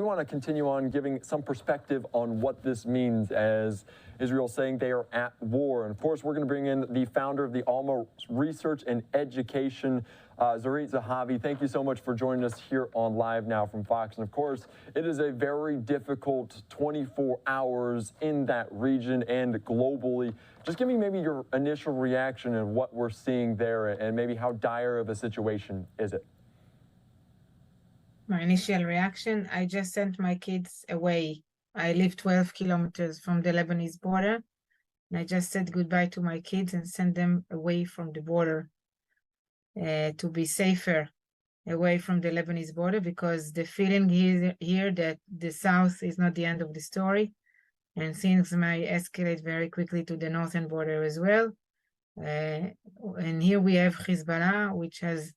want to continue on giving some perspective on what this means as Israel saying they are at war. And of course, we're going to bring in the founder of the ALMA Research and Education, Sarit Zahavi. Thank you so much for joining us here on Live Now from Fox. And of course, it is a very difficult 24 hours in that region and globally. Just give me maybe your initial reaction and what we're seeing there, and maybe how dire of a situation is it? My initial reaction, I just sent my kids away. I live 12 kilometers from the Lebanese border, and I just said goodbye to my kids and sent them away from the border to be safer away from the Lebanese border, because the feeling here that the south is not the end of the story, and things might escalate very quickly to the northern border as well. And here we have Hezbollah, which has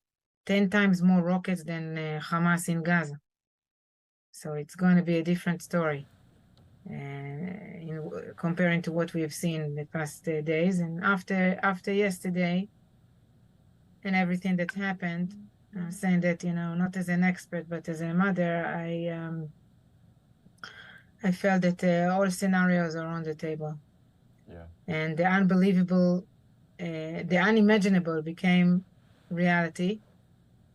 10 times more rockets than Hamas in Gaza. So it's going to be a different story comparing to what we've seen in the past days. And after yesterday and everything that happened, I'm saying that, you know, not as an expert, but as a mother, I felt that all scenarios are on the table. Yeah. And the unbelievable, the unimaginable became reality.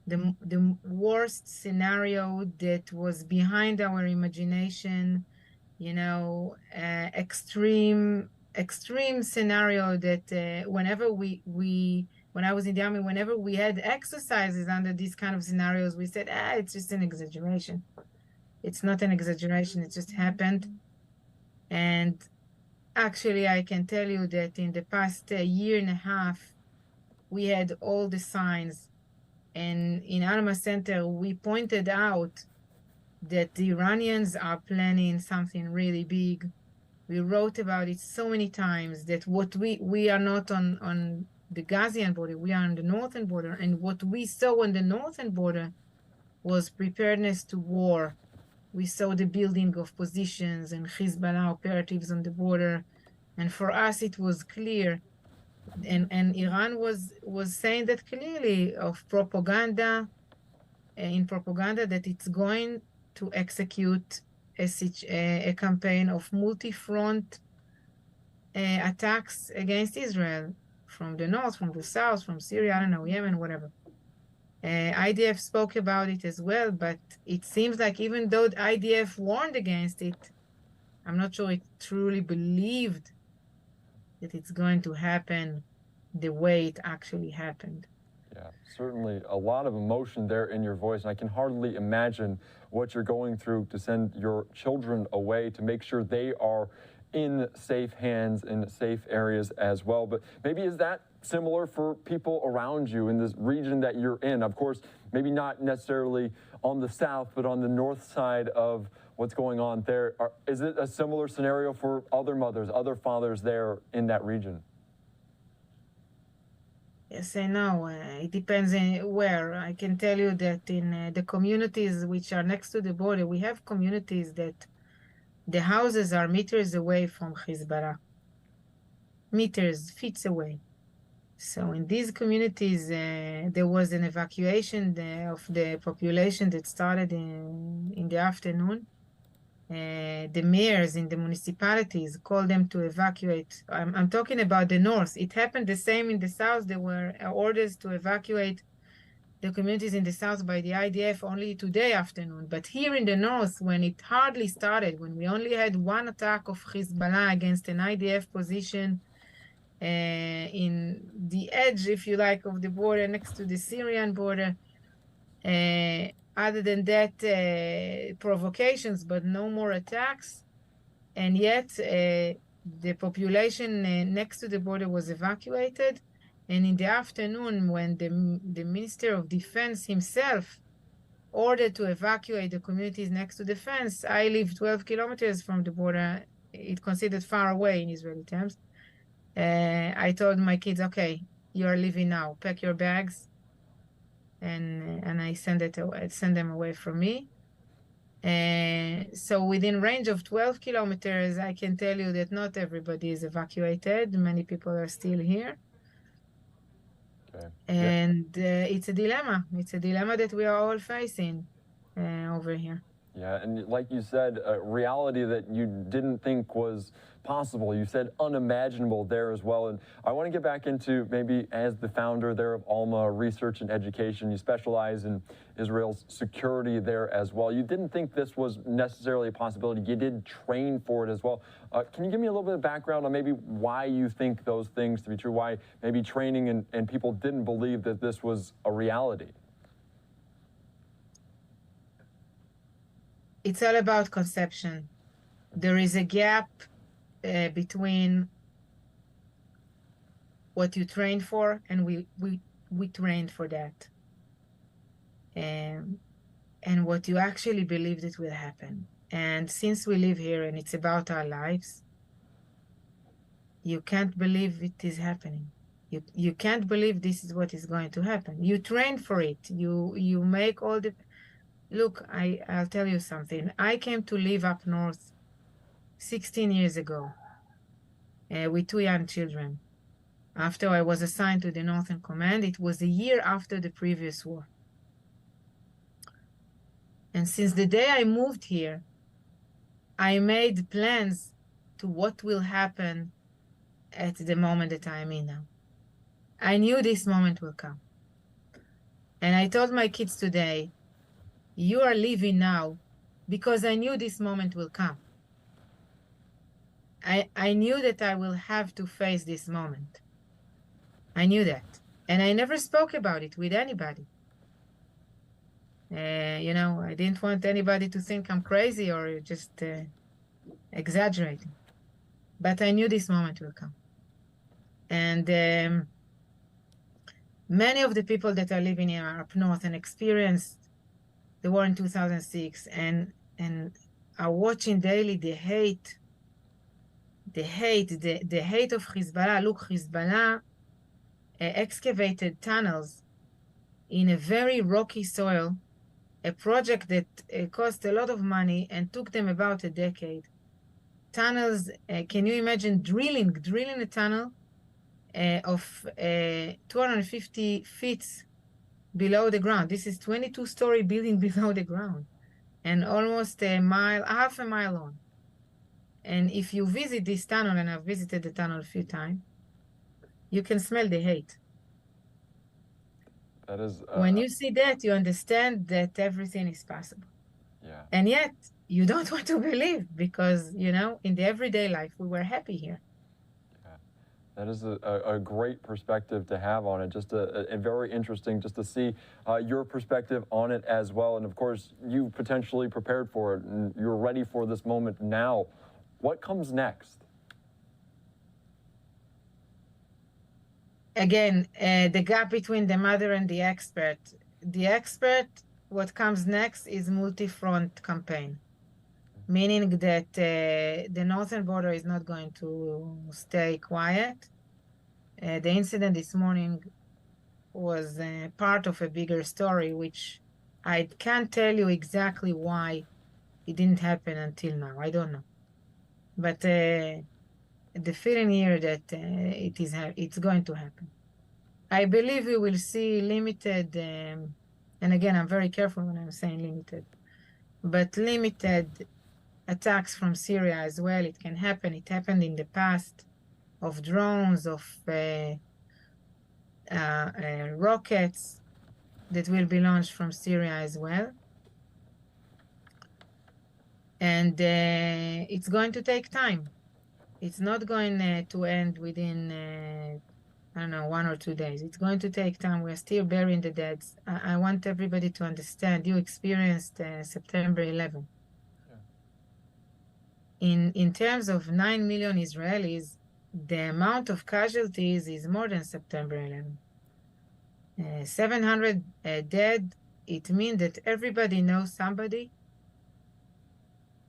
The worst scenario that was behind our imagination, you know, extreme scenario that whenever when I was in the army, whenever we had exercises under these kind of scenarios, we said, it's just an exaggeration. It's not an exaggeration, it just happened. And actually, I can tell you that in the past year and a half, we had all the signs. And in ALMA Center, we pointed out that the Iranians are planning something really big. We wrote about it so many times that what we are not on the Gazian border, we are on the northern border. And what we saw on the northern border was preparedness to war. We saw the building of positions and Hezbollah operatives on the border. And for us, it was clear. And Iran was saying that clearly of propaganda, in propaganda, that it's going to execute a campaign of multi-front attacks against Israel from the north, from the south, from Syria, I don't know, Yemen, whatever. IDF spoke about it as well, but it seems like even though the IDF warned against it, I'm not sure it truly believed that it's going to happen the way it actually happened. Yeah, certainly a lot of emotion there in your voice, and I can hardly imagine what you're going through to send your children away, to make sure they are in safe hands, in safe areas as well. But maybe is that similar for people around you in this region that you're in? Of course, maybe not necessarily on the south, but on the north side of what's going on there. Is it a similar scenario for other mothers, other fathers there in that region? Yes and no. It depends on where. I can tell you that in the communities which are next to the border, we have communities that the houses are meters away from Hezbollah. Meters, feet away. So in these communities, there was an evacuation of the population that started in the afternoon. The mayors in the municipalities called them to evacuate. I'm talking about the north. It happened the same in the south. There were orders to evacuate the communities in the south by the IDF only today afternoon. But here in the north, when it hardly started, when we only had one attack of Hezbollah against an IDF position in the edge, if you like, of the border next to the Syrian border, other than that, provocations, but no more attacks. And yet, the population next to the border was evacuated. And in the afternoon, when the Minister of Defense himself ordered to evacuate the communities next to the fence, I live 12 kilometers from the border. It's considered far away in Israeli terms. I told my kids, okay, you're leaving now. Pack your bags. And I send them away from me. So within range of 12 kilometers, I can tell you that not everybody is evacuated. Many people are still here. Okay. And it's a dilemma. It's a dilemma that we are all facing over here. Yeah, and like you said, a reality that you didn't think was possible. You said unimaginable there as well. And I want to get back into maybe as the founder there of ALMA Research and Education, you specialize in Israel's security there as well. You didn't think this was necessarily a possibility. You did train for it as well. Can you give me a little bit of background on maybe why you think those things to be true, why maybe training and people didn't believe that this was a reality? It's all about conception. There is a gap between what you train for, and we trained for that, and what you actually believe that will happen. And since we live here and it's about our lives, you can't believe it is happening. You can't believe this is what is going to happen. You train for it. You make all the... Look, I'll tell you something. I came to live up north 16 years ago with 2 young children. After I was assigned to the Northern Command, it was a year after the previous war. And since the day I moved here, I made plans to what will happen at the moment that I'm in now. I knew this moment will come. And I told my kids today, you are leaving now because I knew this moment will come. I knew that I will have to face this moment. I knew that. And I never spoke about it with anybody. You know, I didn't want anybody to think I'm crazy or just exaggerating. But I knew this moment will come. And many of the people that are living here up north and experienced the war in 2006 and are watching daily the hate of Hezbollah. Look, Hezbollah excavated tunnels in a very rocky soil, a project that cost a lot of money and took them about a decade. Tunnels, can you imagine drilling a tunnel of 250 feet below the ground? This is 22-story building below the ground and almost half a mile long. And if you visit this tunnel, and I've visited the tunnel a few times, you can smell the hate. That is... when you see that, you understand that everything is possible. Yeah. And yet, you don't want to believe because, you know, in the everyday life, we were happy here. That is a great perspective to have on it. Just a very interesting just to see your perspective on it as well. And of course, you potentially prepared for it and you're ready for this moment now. What comes next? Again, the gap between the mother and the expert. The expert, what comes next is multi-front campaign, meaning that the northern border is not going to stay quiet. The incident this morning was part of a bigger story, which I can't tell you exactly why it didn't happen until now. I don't know. But the feeling here that it's going to happen. I believe we will see limited, and again, I'm very careful when I'm saying limited, but limited attacks from Syria as well. It can happen. It happened in the past, of drones, of rockets that will be launched from Syria as well. And it's going to take time. It's not going to end within, I don't know, 1 or 2 days. It's going to take time. We're still burying the dead. I want everybody to understand. You experienced September 11. Yeah. In terms of 9 million Israelis, the amount of casualties is more than September 11. 700 dead, it means that everybody knows somebody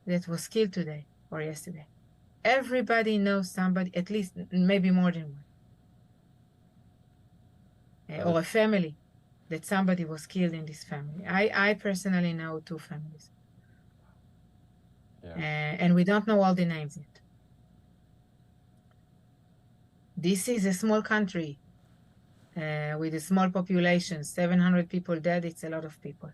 that was killed today or yesterday. Everybody knows somebody, at least maybe more than one. Or a family that somebody was killed in this family. I personally know 2 families. Yeah. And we don't know all the names yet. This is a small country with a small population. 700 people dead, it's a lot of people.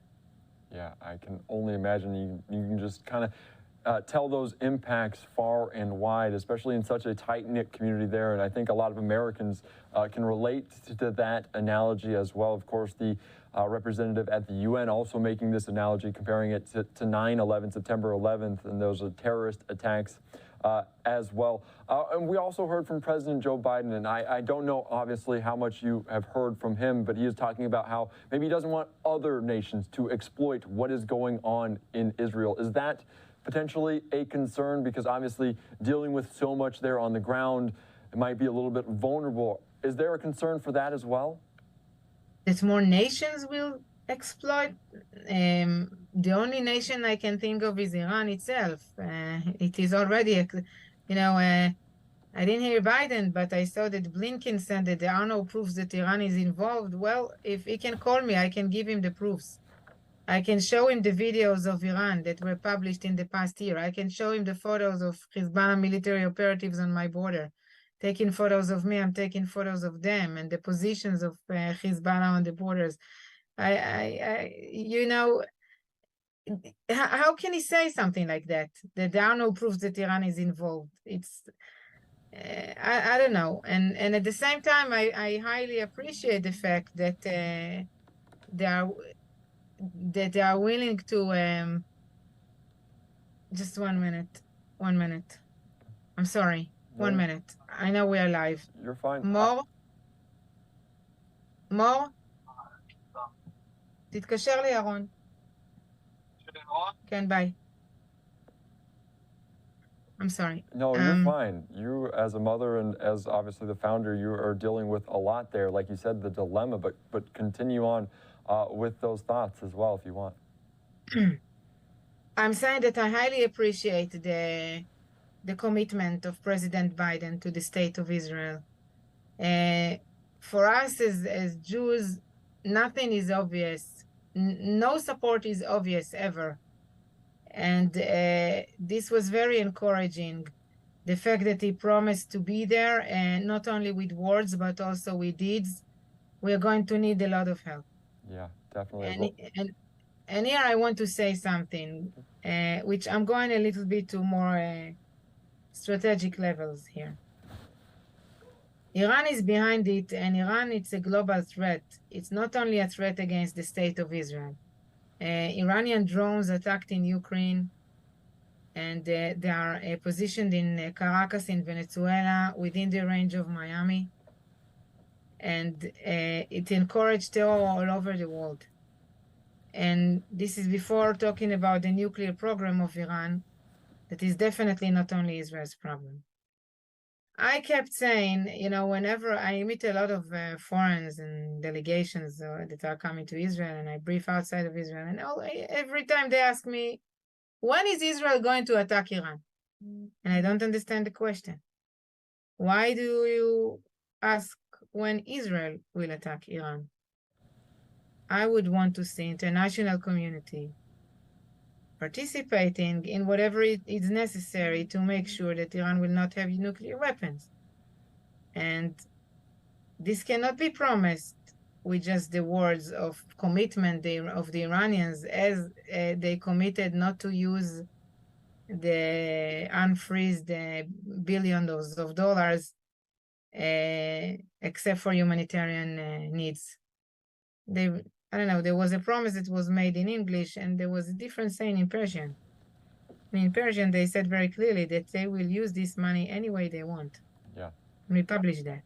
Yeah, I can only imagine. You can just kind of tell those impacts far and wide, especially in such a tight-knit community there. And I think a lot of Americans can relate to that analogy as well. Of course, the representative at the UN also making this analogy, comparing it to 9/11, September 11th, and those terrorist attacks as well. And we also heard from President Joe Biden, and I don't know, obviously, how much you have heard from him, but he is talking about how maybe he doesn't want other nations to exploit what is going on in Israel. Is that potentially a concern? Because obviously dealing with so much there on the ground, it might be a little bit vulnerable. Is there a concern for that as well? That more nations will exploit. The only nation I can think of is Iran itself. It is already, I didn't hear Biden, but I saw that Blinken said that there are no proofs that Iran is involved. Well, if he can call me, I can give him the proofs. I can show him the videos of Iran that were published in the past year. I can show him the photos of Hezbollah military operatives on my border. Taking photos of me, I'm taking photos of them, and the positions of Hezbollah on the borders. How can he say something like that? That there are no proofs that Iran is involved. It's, I don't know. And at the same time, I highly appreciate the fact that they are willing to. Just 1 minute. 1 minute. I'm sorry. 1 minute. I know we are live. You're fine. מור? מור? תתקשר לירון. כן, ביי. I'm sorry. No, you're fine. You, as a mother and as obviously the founder, you are dealing with a lot there. Like you said, the dilemma, but continue on with those thoughts as well if you want. I'm saying that I highly appreciate the commitment of President Biden to the state of Israel. For us as Jews, nothing is obvious. No support is obvious ever. And this was very encouraging. The fact that he promised to be there, and not only with words, but also with deeds. We're going to need a lot of help. Yeah, definitely. And here I want to say something, which I'm going a little bit to more strategic levels here. Iran is behind it, and Iran, it's a global threat. It's not only a threat against the state of Israel. Iranian drones attacked in Ukraine, and they are positioned in Caracas in Venezuela within the range of Miami. And it encouraged terror all over the world. And this is before talking about the nuclear program of Iran, that is definitely not only Israel's problem. I kept saying, whenever I meet a lot of foreigners and delegations that are coming to Israel, and I brief outside of Israel, and every time they ask me, when is Israel going to attack Iran? And I don't understand the question. Why do you ask when Israel will attack Iran? I would want to see international community participating in whatever is necessary to make sure that Iran will not have nuclear weapons. And this cannot be promised with just the words of commitment of the Iranians, as they committed not to use the unfreeze the billions of dollars except for humanitarian needs. I don't know, there was a promise that was made in English, and there was a different saying in Persian. And in Persian, they said very clearly that they will use this money any way they want. Yeah. And we published that.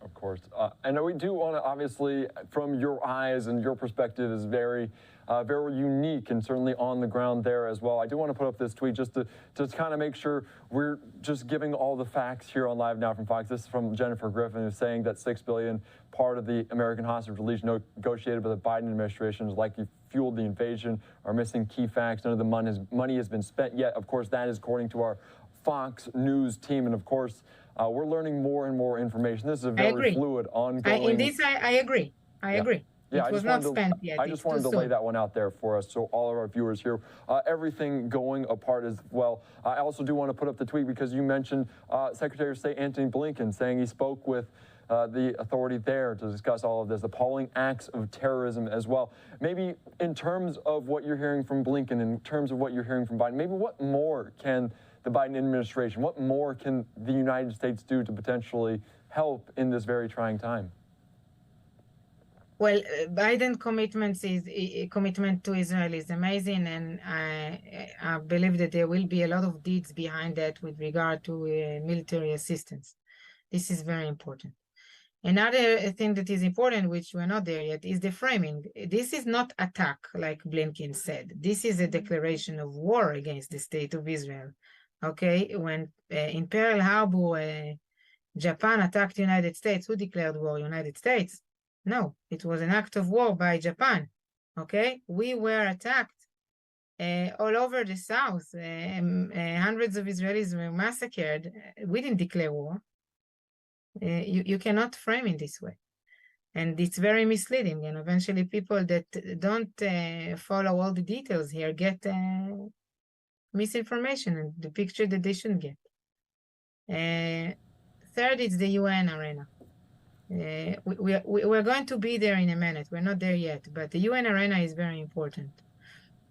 Of course. And we do want to, obviously, from your eyes and your perspective is very unique and certainly on the ground there as well. I do want to put up this tweet just to kind of make sure we're just giving all the facts here on Live Now from Fox. This is from Jennifer Griffin, who's saying that $6 billion, part of the American hostage release negotiated by the Biden administration, is likely fueled the invasion, are missing key facts. None of the money has been spent yet. Of course, that is according to our Fox News team. And of course, we're learning more and more information. This is a very fluid, ongoing... In this, I agree. I agree. Yeah, it was not spent yet. I just wanted to lay that one out there for us, so all of our viewers here, everything going apart as well. I also do want to put up the tweet because you mentioned Secretary of State Antony Blinken saying he spoke with the authority there to discuss all of this, appalling acts of terrorism as well. Maybe in terms of what you're hearing from Blinken, in terms of what you're hearing from Biden, maybe what more can the Biden administration, what more can the United States do to potentially help in this very trying time? Well, Biden commitment to Israel is amazing, and I believe that there will be a lot of deeds behind that with regard to military assistance. This is very important. Another thing that is important, which we're not there yet, is the framing. This is not attack, like Blinken said. This is a declaration of war against the state of Israel. Okay, when in Pearl Harbor, Japan attacked the United States, who declared war? United States. No, it was an act of war by Japan. Okay, we were attacked all over the south. Hundreds of Israelis were massacred. We didn't declare war. You cannot frame it this way. And it's very misleading. And eventually people that don't follow all the details here get misinformation and the picture that they shouldn't get. Third, it's the UN arena. We're going to be there in a minute. We're not there yet, but the UN arena is very important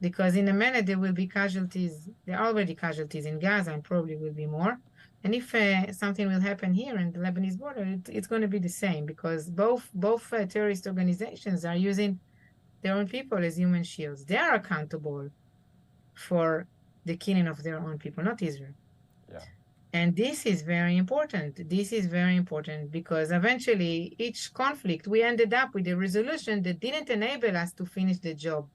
because in a minute there will be casualties. There are already casualties in Gaza and probably will be more. And if something will happen here in the Lebanese border, it's going to be the same because both terrorist organizations are using their own people as human shields. They are accountable for the killing of their own people, not Israel. Yeah. And this is very important. This is very important because eventually each conflict, we ended up with a resolution that didn't enable us to finish the job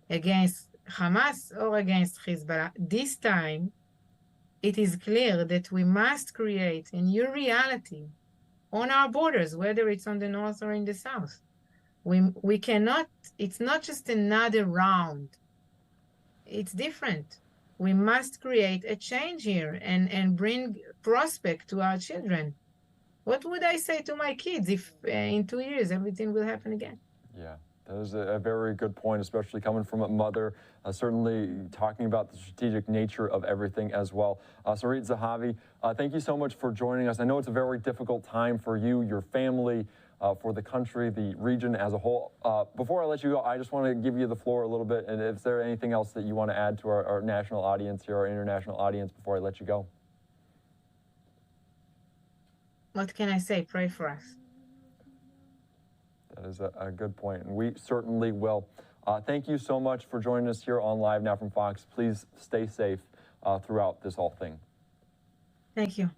against Hamas or against Hezbollah. This time, it is clear that we must create a new reality on our borders, whether it's on the north or in the south. We cannot, it's not just another round. It's different. We must create a change here and bring prospect to our children. What would I say to my kids if in 2 years everything will happen again? Yeah, that is a very good point, especially coming from a mother, certainly talking about the strategic nature of everything as well. Sarit Zahavi, thank you so much for joining us. I know it's a very difficult time for you, your family, for the country, the region as a whole. Before I let you go, I just want to give you the floor a little bit, and if there anything else that you want to add to our national audience here, our international audience, before I let you go. What can I say? Pray for us. That is a good point, and we certainly will. Thank you so much for joining us here on Live Now from Fox. Please stay safe throughout this whole thing. Thank you.